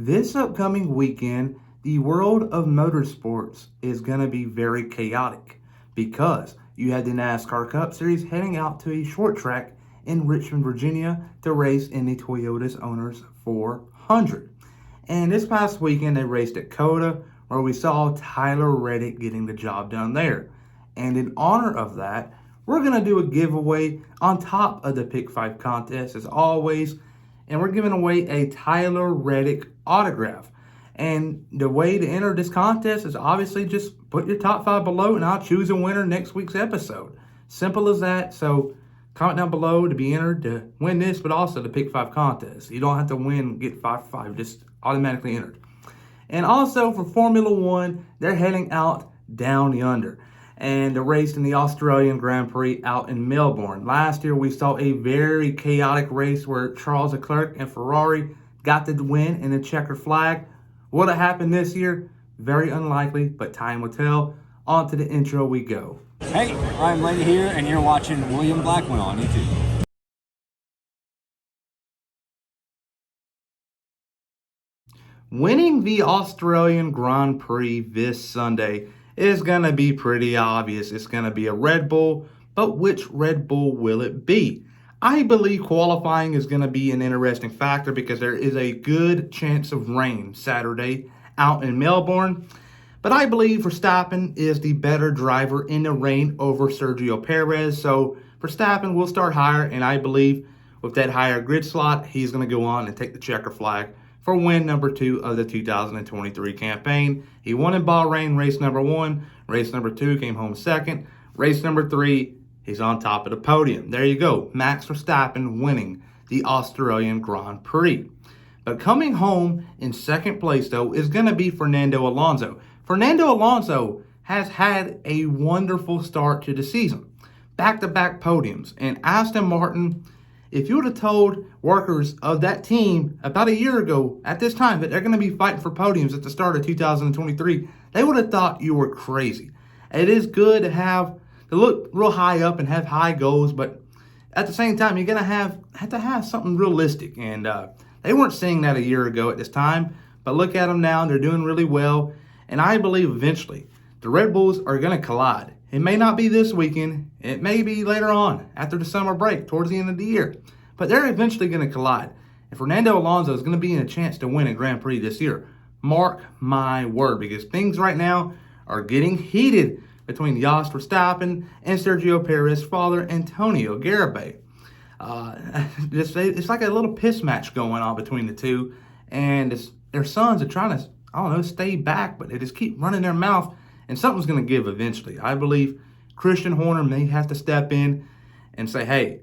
This upcoming weekend, the world of motorsports is going to be very chaotic because you had the NASCAR Cup Series heading out to a short track in Richmond, Virginia to race in the Toyota's Owners 400. And this past weekend, they raced at COTA where we saw Tyler Reddick getting the job done there. And in honor of that, we're going to do a giveaway on top of the Pick 5 contest as always. And we're giving away a Tyler Reddick autograph. And the way to enter this contest is obviously just put your top 5 below and I'll choose a winner next week's episode. Simple as that. So comment down below to be entered to win this, but also the Pick 5 contest. You don't have to win, get 5 for 5, just automatically entered. And also for Formula One, they're heading out down yonder. And the race in the Australian Grand Prix out in Melbourne. Last year, we saw a very chaotic race where Charles Leclerc and Ferrari got the win in the checkered flag. What'll happen this year? Very unlikely, but time will tell. On to the intro we go. Hey, I'm Lady here, and you're watching William Blackman on YouTube. Winning the Australian Grand Prix this Sunday is going to be pretty obvious. It's going to be a Red Bull, but which Red Bull will it be? I believe qualifying is going to be an interesting factor because there is a good chance of rain Saturday out in Melbourne. But I believe Verstappen is the better driver in the rain over Sergio Perez. So Verstappen will start higher, and I believe with that higher grid slot, he's going to go on and take the checker flag for win number 2 of the 2023 campaign. He won in Bahrain race number 1. Race number 2 came home second. Race number 3, he's on top of the podium. There you go. Max Verstappen winning the Australian Grand Prix. But coming home in second place, though, is going to be Fernando Alonso. Fernando Alonso has had a wonderful start to the season. Back-to-back podiums. And Aston Martin, if you would have told workers of that team about a year ago at this time that they're going to be fighting for podiums at the start of 2023, they would have thought you were crazy. It is good to look real high up and have high goals, but at the same time, you're going to have to have something realistic. And they weren't saying that a year ago at this time, but look at them now. They're doing really well. And I believe eventually the Red Bulls are going to collide. It may not be this weekend. It may be later on after the summer break towards the end of the year. But they're eventually going to collide. And Fernando Alonso is going to be in a chance to win a Grand Prix this year. Mark my word, because things right now are getting heated between Jos Verstappen and Sergio Perez's father, Antonio Garibay. It's like a little piss match going on between the two. And their sons are trying to, stay back, but they just keep running their mouth. And something's going to give eventually. I believe Christian Horner may have to step in and say, hey,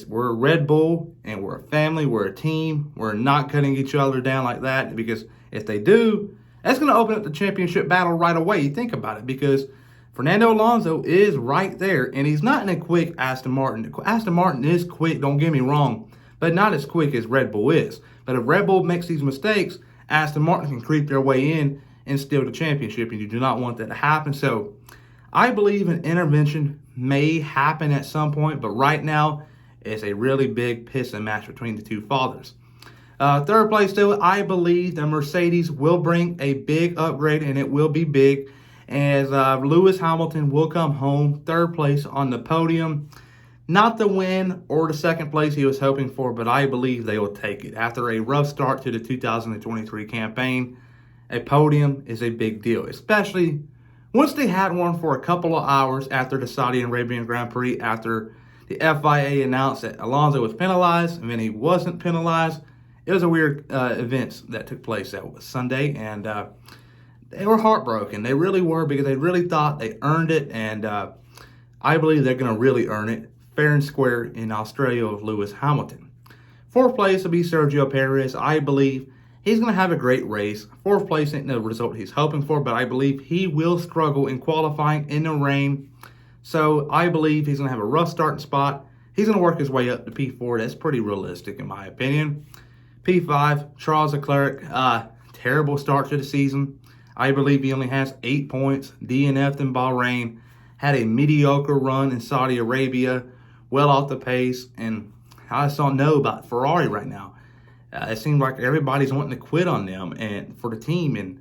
we're a Red Bull and we're a family, we're a team. We're not cutting each other down like that, because if they do, that's going to open up the championship battle right away. You think about it, because Fernando Alonso is right there, and he's not in a quick Aston Martin. Aston Martin is quick, don't get me wrong, but not as quick as Red Bull is. But if Red Bull makes these mistakes, Aston Martin can creep their way in and steal the championship, and you do not want that to happen. So I believe an intervention may happen at some point, but right now it's a really big pissing match between the two fathers. Third place, still, I believe the Mercedes will bring a big upgrade, and it will be big, as Lewis Hamilton will come home third place on the podium. Not the win or the second place he was hoping for, but I believe they will take it. After a rough start to the 2023 campaign, a podium is a big deal, especially once they had one for a couple of hours after the Saudi Arabian Grand Prix, after the FIA announced that Alonso was penalized and then he wasn't penalized. It was a weird events that took place that was Sunday, and they were heartbroken. They really were, because they really thought they earned it, and I believe they're going to really earn it fair and square in Australia with Lewis Hamilton. Fourth place will be Sergio Perez. I believe he's going to have a great race. Fourth place isn't the result he's hoping for, but I believe he will struggle in qualifying in the rain. So I believe he's going to have a rough starting spot. He's going to work his way up to P4. That's pretty realistic in my opinion. P5, Charles Leclerc, terrible start to the season. I believe he only has 8 points. DNF'd in Bahrain. Had a mediocre run in Saudi Arabia. Well off the pace. And I just don't know about Ferrari right now. It seems like everybody's wanting to quit on them and for the team, and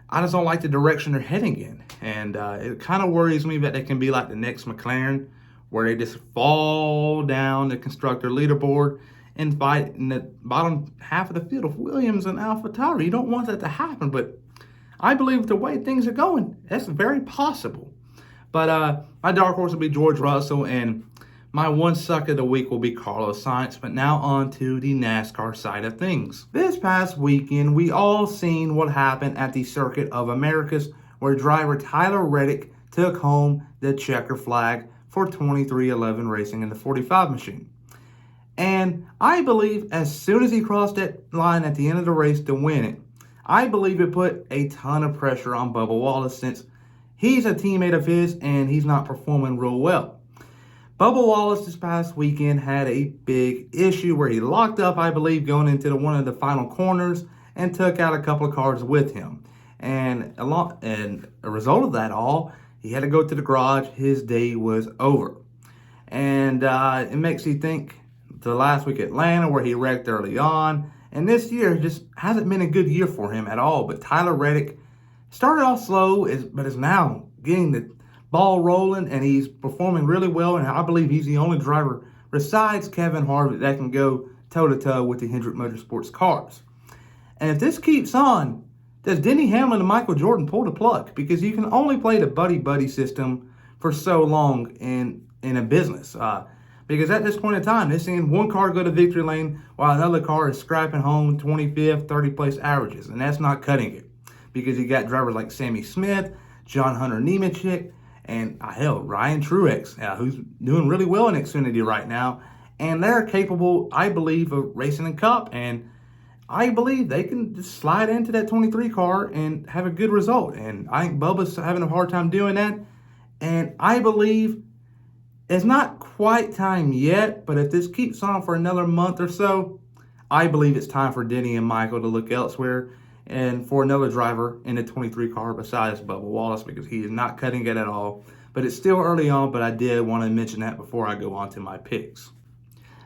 I just don't like the direction they're heading in. And it kind of worries me that they can be like the next McLaren, where they just fall down the constructor leaderboard and fight in the bottom half of the field of Williams and AlphaTauri. You don't want that to happen, but I believe the way things are going, that's very possible. But my dark horse will be George Russell, and my one suck of the week will be Carlos Sainz. But now on to the NASCAR side of things. This past weekend, we all seen what happened at the Circuit of Americas, where driver Tyler Reddick took home the checker flag for 2311 Racing in the 45 machine. And I believe as soon as he crossed that line at the end of the race to win it, I believe it put a ton of pressure on Bubba Wallace, since he's a teammate of his and he's not performing real well. Bubba Wallace this past weekend had a big issue where he locked up, I believe, going into one of the final corners and took out a couple of cars with him. And a result of that all, he had to go to the garage. His day was over. And it makes you think to last week at Atlanta, where he wrecked early on. And this year just hasn't been a good year for him at all. But Tyler Reddick started off slow, but is now getting the ball rolling, and he's performing really well. And I believe he's the only driver besides Kevin Harvick that can go toe-to-toe with the Hendrick Motorsports cars. And if this keeps on, does Denny Hamlin and Michael Jordan pull the plug? Because you can only play the buddy-buddy system for so long in a business. Because at this point in time, they're seeing one car go to victory lane while another car is scrapping home 25th, 30th place averages. And that's not cutting it. Because you got drivers like Sammy Smith, John Hunter Nemechek, and Ryan Truex, who's doing really well in Xfinity right now. And they're capable, I believe, of racing in Cup. And I believe they can just slide into that 23 car and have a good result. And I think Bubba's having a hard time doing that. And I believe it's not quite time yet, but if this keeps on for another month or so, I believe it's time for Denny and Michael to look elsewhere and for another driver in the 23 car besides Bubba Wallace, because he is not cutting it at all. But it's still early on, but I did want to mention that before I go on to my picks.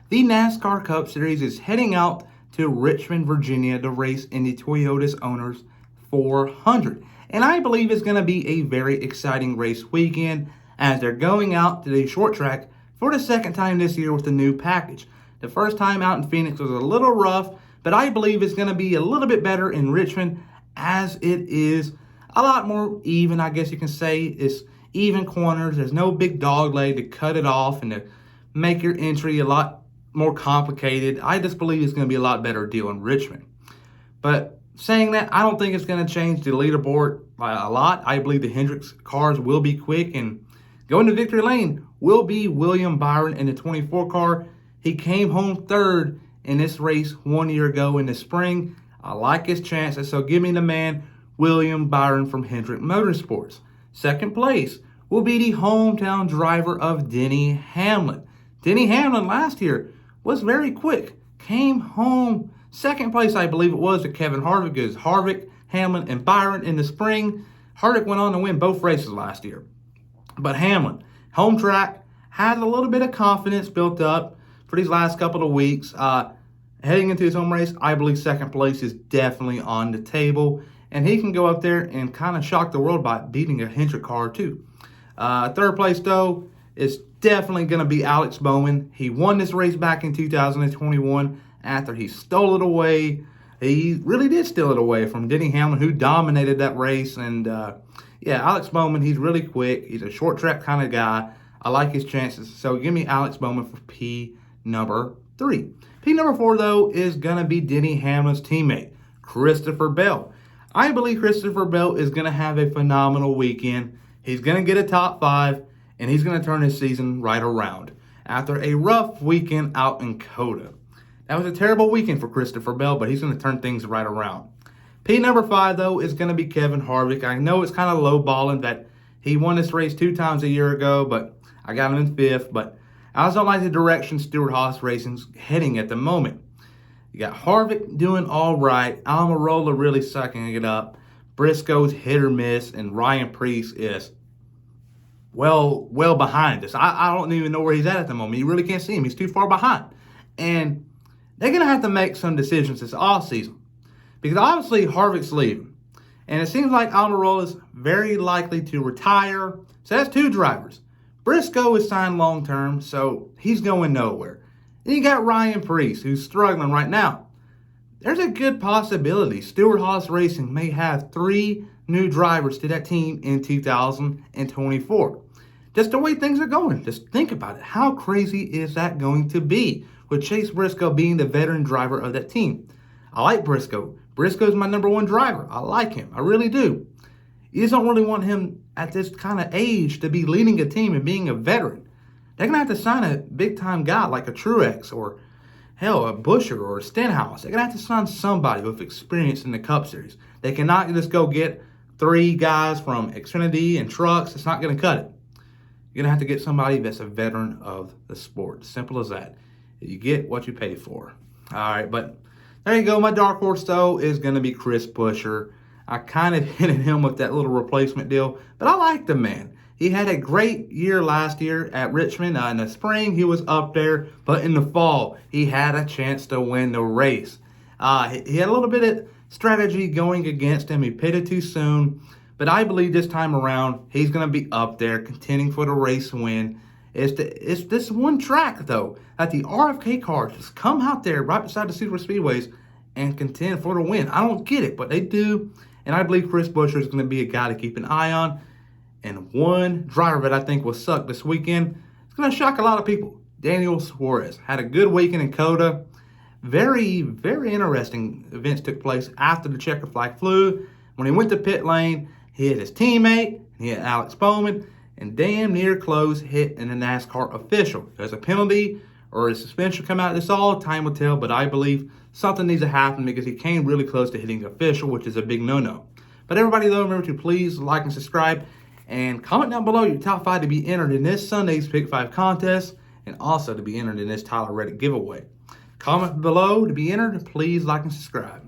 The NASCAR Cup Series is heading out to Richmond, Virginia to race in the Toyota's Owners 400. And I believe it's going to be a very exciting race weekend, as they're going out to the short track for the second time this year with the new package. The first time out in Phoenix was a little rough, but I believe it's going to be a little bit better in Richmond, as it is a lot more even, I guess you can say. It's even corners. There's no big dog leg to cut it off and to make your entry a lot more complicated. I just believe it's going to be a lot better deal in Richmond. But saying that, I don't think it's going to change the leaderboard by a lot. I believe the Hendricks cars will be quick, and going to victory lane will be William Byron in the 24 car. He came home third in this race 1 year ago in the spring. I like his chances, so give me the man, William Byron from Hendrick Motorsports. Second place will be the hometown driver of Denny Hamlin. Denny Hamlin last year was very quick. Came home second place, I believe it was, to Kevin Harvick. It was Harvick, Hamlin, and Byron in the spring. Harvick went on to win both races last year. But Hamlin, home track, had a little bit of confidence built up for these last couple of weeks. Heading into his home race, I believe second place is definitely on the table. And he can go up there and kind of shock the world by beating a Hendrick car too. Third place, though, is definitely going to be Alex Bowman. He won this race back in 2021 after he stole it away. He really did steal it away from Denny Hamlin, who dominated that race. And Alex Bowman, he's really quick. He's a short track kind of guy. I like his chances. So give me Alex Bowman for P number 3. P number 4, though, is going to be Denny Hamlin's teammate, Christopher Bell. I believe Christopher Bell is going to have a phenomenal weekend. He's going to get a top 5, and he's going to turn his season right around after a rough weekend out in Coda. That was a terrible weekend for Christopher Bell, but he's going to turn things right around. P number 5, though, is going to be Kevin Harvick. I know it's kind of low-balling that he won this race 2 times a year ago, but I got him in 5th. But I also don't like the direction Stewart-Haas Racing's heading at the moment. You got Harvick doing all right, Almirola really sucking it up, Briscoe's hit or miss, and Ryan Preece is well behind us. I don't even know where he's at the moment. You really can't see him. He's too far behind. And they're going to have to make some decisions this offseason. Because obviously Harvick's leaving. And it seems like Almirola is very likely to retire. So that's 2 drivers. Briscoe is signed long term, so he's going nowhere. Then you got Ryan Preece, who's struggling right now. There's a good possibility Stewart-Haas Racing may have 3 new drivers to that team in 2024. Just the way things are going. Just think about it. How crazy is that going to be with Chase Briscoe being the veteran driver of that team? I like Briscoe. Briscoe's my number 1 driver. I like him. I really do. You just don't really want him at this kind of age to be leading a team and being a veteran. They're going to have to sign a big-time guy like a Truex or, hell, a Buescher or a Stenhouse. They're going to have to sign somebody with experience in the Cup Series. They cannot just go get 3 guys from Xfinity and trucks. It's not going to cut it. You're going to have to get somebody that's a veteran of the sport. Simple as that. You get what you pay for. All right, but there you go. My dark horse, though, is going to be Chris Buescher. I kind of hinted him with that little replacement deal, but I like the man. He had a great year last year at Richmond. In the spring, he was up there, but in the fall, he had a chance to win the race. He had a little bit of strategy going against him. He pitted too soon, but I believe this time around, he's going to be up there contending for the race win. It's this one track, though, that the RFK cars just come out there right beside the super speedways and contend for the win. I don't get it, but they do. And I believe Chris Buescher is going to be a guy to keep an eye on. And one driver that I think will suck this weekend, it's going to shock a lot of people. Daniel Suarez had a good weekend in COTA. Very, very interesting events took place after the checker flag flew. When he went to pit lane, he hit his teammate, he hit Alex Bowman, and damn near close hit in a NASCAR official. There's a penalty or a suspension come out. This all time will tell, but I believe something needs to happen because he came really close to hitting the official, which is a big no-no. But everybody, though, remember to please like and subscribe and comment down below your top 5 to be entered in this Sunday's Pick 5 contest and also to be entered in this Tyler Reddick giveaway. Comment below to be entered. Please like and subscribe.